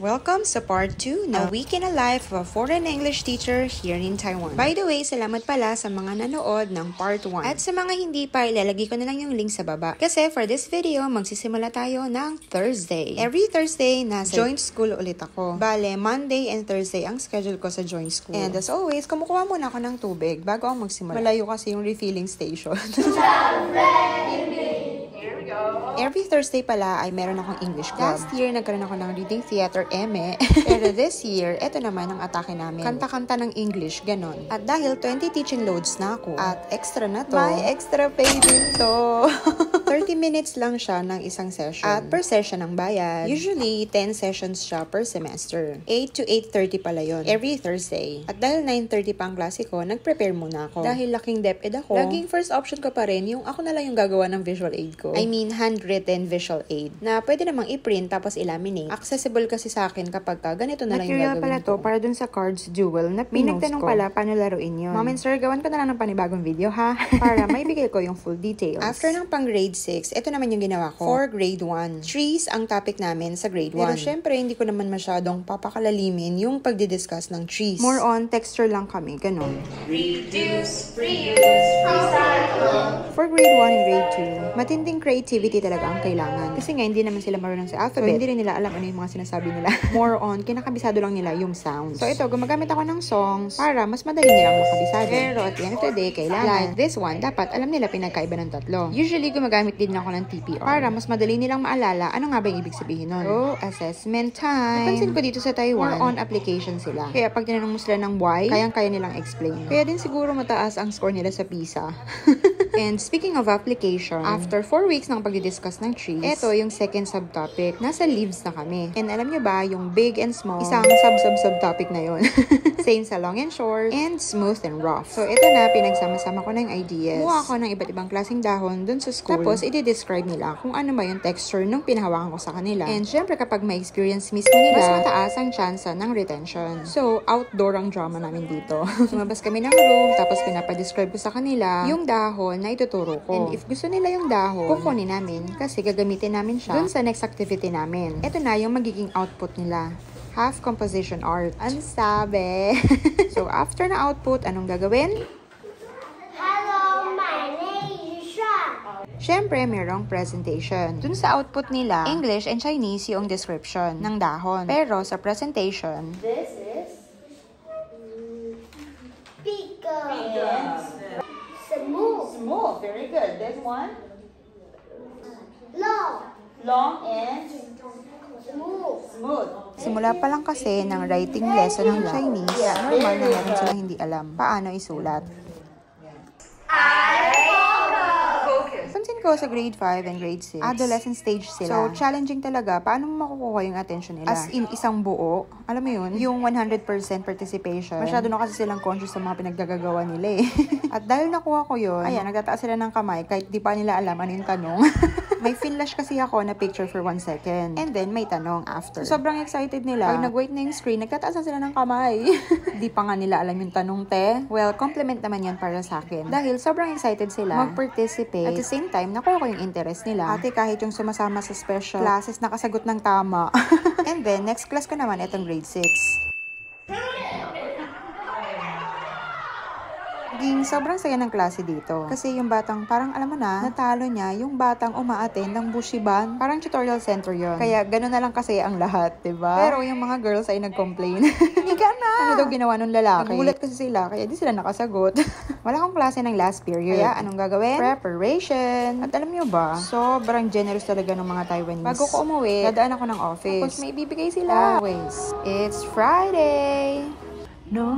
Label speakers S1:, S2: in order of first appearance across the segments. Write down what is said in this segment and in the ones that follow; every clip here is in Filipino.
S1: Welcome sa part 2 na Week in a Life of a Foreign English Teacher here in Taiwan. By the way, salamat pala sa mga nanood ng part 1. At sa mga hindi pa, ilalagay ko na lang yung link sa baba. Kasi for this video, magsisimula tayo ng Thursday. Every Thursday, nasa joint school ulit ako. Bale, Monday and Thursday ang schedule ko sa joint school. And as always, kumukuha muna ako ng tubig bago ako magsimula. Malayo kasi yung refilling station. Every Thursday pala ay meron akong English club. Last year, nagkaroon ako ng reading theater, eme. Pero this year, eto naman ang atake namin. Kanta-kanta ng English, ganon. At dahil 20 teaching loads na ako, at extra na to, may extra pay din to. 30 minutes lang siya ng isang session. At per session ang bayad. Usually, 10 sessions siya per semester. 8 to 8:30 pala yon every Thursday. At dahil 9:30 pa ang klase ko, nag-prepare muna ako. Dahil laking DepEd ako, laging first option ko pa rin yung ako na lang yung gagawa ng visual aid ko. I mean, handwritten visual aid. Na pwede namang i-print tapos i-laminate. Accessible kasi sa akin kapag ganito na lang yung gagawin pala to, para dun sa cards duel na pinost ko. May nagtanong pala paano laruin yun. Mom and sir, gawan ko na lang ng panibagong video ha. Para maibigay ko yung full details. After ng pang grade 6, ito naman yung ginawa ko. For grade 1. Trees ang topic namin sa grade 1. Pero syempre, hindi ko naman masyadong papakalalimin yung pagdidiscuss ng trees. More on texture lang kami, ganun.
S2: Reduce, reuse, recycle.
S1: For grade 1 and grade 2, matinding creativity talaga ang kailangan. Kasi nga, hindi naman sila marunong sa alphabet. So, hindi rin nila alam ano yung mga sinasabi nila. More on, kinakabisado lang nila yung sounds. So, ito, gumagamit ako ng songs para mas madali nilang makabisado. Pero at the end of the day, kailangan. Like this one, dapat alam nila pinagkaiba ng tatlo. Usually, gumagamit din ako ng TPR para mas madali nilang maalala ano nga ba yung ibig sabihin nun. So, assessment time. Napansin ko dito sa Taiwan, more on application sila. Kaya pag tinanong mo sila ng why, kayang-kaya nilang explain. Kaya din siguro mataas ang score nila sa PISA. And speaking of application, after 4 weeks ng pagdidiscuss ng trees, ito yung second subtopic. Nasa leaves na kami. And alam nyo ba, yung big and small, isang subtopic na yun. Same sa long and short, and smooth and rough. So, ito na, pinagsama-sama ko na yung ideas. Kumuha ako ng iba't ibang klaseng dahon dun sa school. Tapos, i-describe nila kung ano ba yung texture nung pinahawakan ko sa kanila. And syempre, kapag may experience mismo nila, mas mataas ang chance ng retention. So, outdoor ang drama namin dito. Sumabas kami ng room, tapos pinapa-describe ko sa kanila yung dahon na ituturo ko. And if gusto nila yung dahon, kukunin namin kasi gagamitin namin siya dun sa next activity namin. Ito na yung magiging output nila. Half composition art. Ang sabi. So, after na output, anong gagawin?
S2: Hello, my name is Sean.
S1: Siyempre, mayroong presentation. Dun sa output nila, English and Chinese yung description ng dahon. Pero sa presentation,
S2: This is Pico. Smooth.
S3: Smooth, very good. This one,
S2: Long.
S3: long and
S2: Smooth.
S3: smooth.
S1: simula pa lang kasi ng writing lesson ng Chinese, kaya normal na meron silang hindi alam paano isulat. Pansin ko sa grade 5 and grade 6, adolescent stage sila. So, challenging talaga. Paano mo makukuha yung attention nila? As in, isang buo. Alam mo yun? Yung 100% participation. Masyado na kasi silang conscious sa mga pinaggagawa nila eh. At dahil nakuha ko yun, ayan, nagtataas sila ng kamay kahit di pa nila alam ano yung tanong. May finlash kasi ako na picture for 1 second. And then, may tanong after. So, sobrang excited nila. Pag nag-wait na yung screen, nagtataas na sila ng kamay. Di pa nga nila alam yung tanong, te. Well, compliment naman yan para sa akin. Dahil sobrang excited sila mag-participate. At the same time, nakuha ko yung interest nila. Ate, kahit yung sumasama sa special classes, nakasagot ng tama. And then, next class ko naman, itong grade 6. Sobrang saya ng klase dito. Kasi yung batang parang alam mo na, natalo niya yung batang uma-attend ng Bushiban. Parang tutorial center yon. Kaya gano'n na lang kasi ang lahat, diba? Pero yung mga girls ay nag-complain. Higa na! Ano daw ginawa nung lalaki? Nagulat kasi sila, kaya di sila nakasagot. Wala akong klase ng last period. Kaya anong gagawin? Preparation. At alam nyo ba, sobrang generous talaga ng mga Taiwanese. Bago ko umuwi, dadaan ako ng office. Tapos may bibigay sila. Always. It's Friday.
S3: No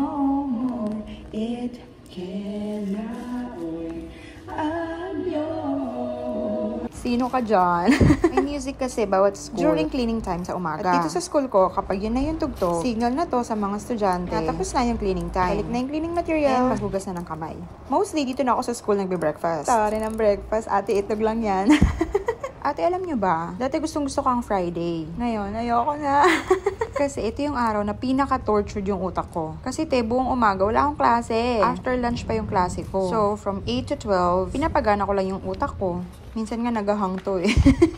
S3: more, it cannot wait. I'm yours.
S1: Sino ka dyan? May music kasi bawat school during cleaning time sa umaga. At dito sa school ko, kapag yun na yung tugtog, signal na to sa mga estudyante. Natapos na yung cleaning time. Balik na yung cleaning material. And maghugas na ng kamay. Mostly, dito na ako sa school nagbe-breakfast. Sorry ng breakfast. Ate, itog lang yan. Ate, alam nyo ba? Dati gustong-gusto ko ang Friday. Ngayon, ayoko na. Kasi ito yung araw na pinaka-tortured yung utak ko. Kasi buong umaga, wala akong klase. After lunch pa yung klase ko. So, from 8 to 12, pinapagana ko lang yung utak ko. Minsan nga nagahang to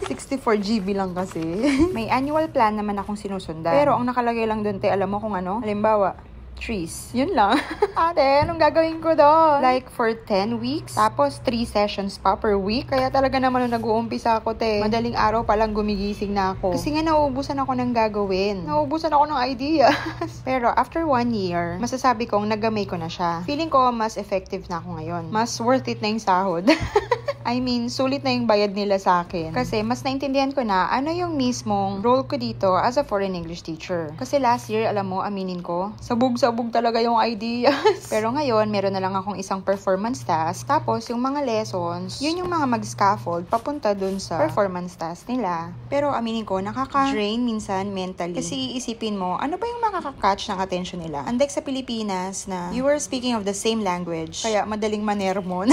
S1: 64 GB lang kasi. May annual plan naman akong sinusundan. Pero ang nakalagay lang dun, alam mo kung ano? Halimbawa, trees. Yun lang. Ate, anong gagawin ko doon? Like, for 10 weeks? Tapos, 3 sessions pa per week? Kaya talaga naman nung nag-uumpisa ako, madaling araw pa lang gumigising na ako. Kasi nga, nauubusan ako ng gagawin. Nauubusan ako ng ideas. Pero, after 1 year, masasabi kong nagamay ko na siya. Feeling ko, mas effective na ako ngayon. Mas worth it na yung sahod. I mean, sulit na yung bayad nila sa akin. Kasi mas naintindihan ko na ano yung mismong role ko dito as a foreign English teacher. Kasi last year, alam mo, aminin ko, sabog-sabog talaga yung ideas. Pero ngayon, meron na lang akong isang performance task. Tapos, yung mga lessons, yun yung mga mag-scaffold papunta dun sa performance task nila. Pero aminin ko, nakaka-drain minsan mentally. Kasi iisipin mo, ano ba yung makaka-catch ng attention nila? Unlike sa Pilipinas na you were speaking of the same language. Kaya madaling manermon.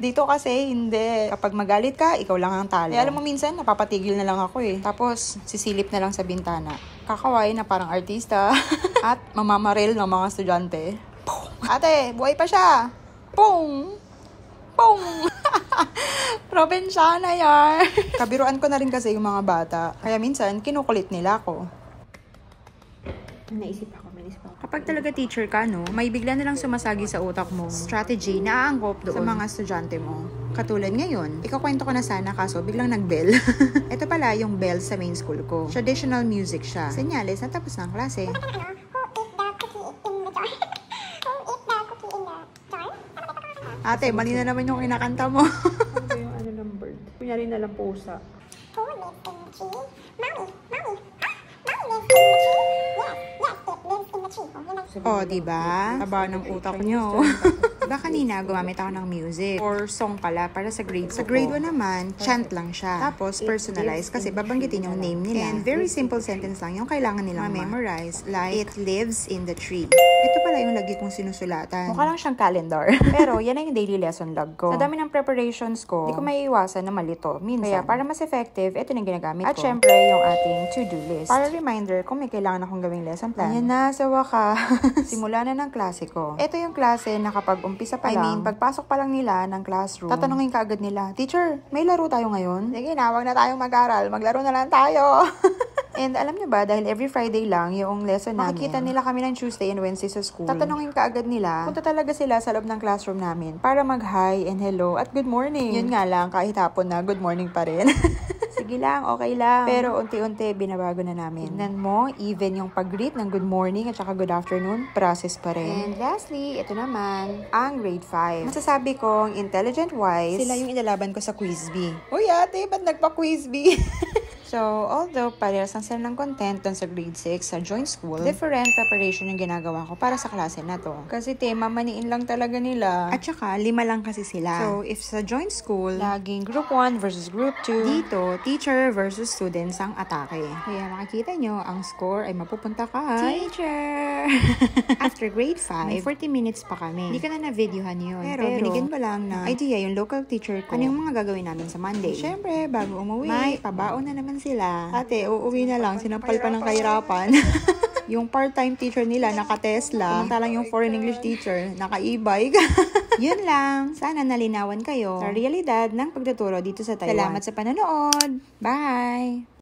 S1: Dito kasi, hindi. Kapag magalit ka, ikaw lang ang talo. Kaya alam mo minsan, napapatigil na lang ako Tapos, sisilip na lang sa bintana. Kakaway na parang artista. At mamamaril ng mga estudyante. Pong! Ate, buhay pa siya! Pong! Pong! Probinsyana yan. Kabiruan ko na rin kasi yung mga bata. Kaya minsan, kinukulit nila ako. Naisip ako. Kapag talaga teacher ka, may bigla na lang sumasagi sa utak mo. Strategy na aangkop doon sa mga estudyante mo. Katulad ngayon, ikakwento ko na sana kaso biglang nag-bell. Ito pala yung bell sa main school ko. Traditional music siya. Senyales na tapos na ang klase. Ate, mali na naman yung kinakanta mo. Ano ba yung ano ng bird? Kunyari na lang pusa. Oh, diba? Taba ng utak nyo. Diba kanina gumamit ako ng music or song pala para sa grade 2. Sa grade 1 naman, chant lang siya. Tapos personalized kasi babanggitin yung name nila. And very simple sentence lang yung kailangan nilang memorize. Like, it lives in the tree. Ito pala yung lagi kong sinusulatan. Mukha lang siyang calendar. Pero yan na yung daily lesson log ko. Sa dami ng preparations ko, hindi ko maiiwasan na malito. Minsan. Kaya para mas effective, ito na ginagamit ko. At syempre, yung ating to-do list. Para reminder kung may kailangan akong gawing lesson plan. Ayan na, sa wakas. Simula na ng klase ko. Ito yung klase na kapag umpisa pa lang, pagpasok pa lang nila ng classroom, tatanungin ka agad nila, Teacher, may laro tayo ngayon? Sige na, wag na tayong mag-aral. Maglaro na lang tayo. And alam niyo ba, dahil every Friday lang yung lesson namin, makikita nila kami ng Tuesday and Wednesday sa school. Tatanungin ka agad nila, punta talaga sila sa loob ng classroom namin para mag-hi and hello at good morning. Yun nga lang, kahit hapon na, good morning pa rin. Sige lang, okay lang. Pero unti-unti, binabago na namin. Tignan mo, even yung pag-greet ng good morning at saka good afternoon, process pa rin. And lastly, ito naman, ang grade 5. Masasabi kong intelligent-wise, sila yung ilalaban ko sa quiz bee. Uy ate, ba't nagpa-quiz bee? So, although parehas lang sila ng content dun sa grade 6 sa joint school, different preparation yung ginagawa ko para sa klase na to. Kasi mamaniin lang talaga nila. At saka, 5 lang kasi sila. So, if sa joint school, laging group 1 versus group 2, dito, teacher versus students ang atake. Kaya makikita nyo, ang score ay mapupunta kay teacher! After grade 5, may 40 minutes pa kami. Hindi ko na na-videohan yun. Pero binigyan ko lang na idea yung local teacher ko. Ano yung mga gagawin namin sa Monday? Siyempre, bago umuwi, may pabaon na naman sila. Ate, uuwi na lang. Sinampal pa ng kahirapan. Yung part-time teacher nila, naka-Tesla. Samantalang yung foreign English teacher, naka-e-bike. Yun lang. Sana nalinawan kayo sa realidad ng pagtuturo dito sa Taiwan. Salamat sa panonood. Bye!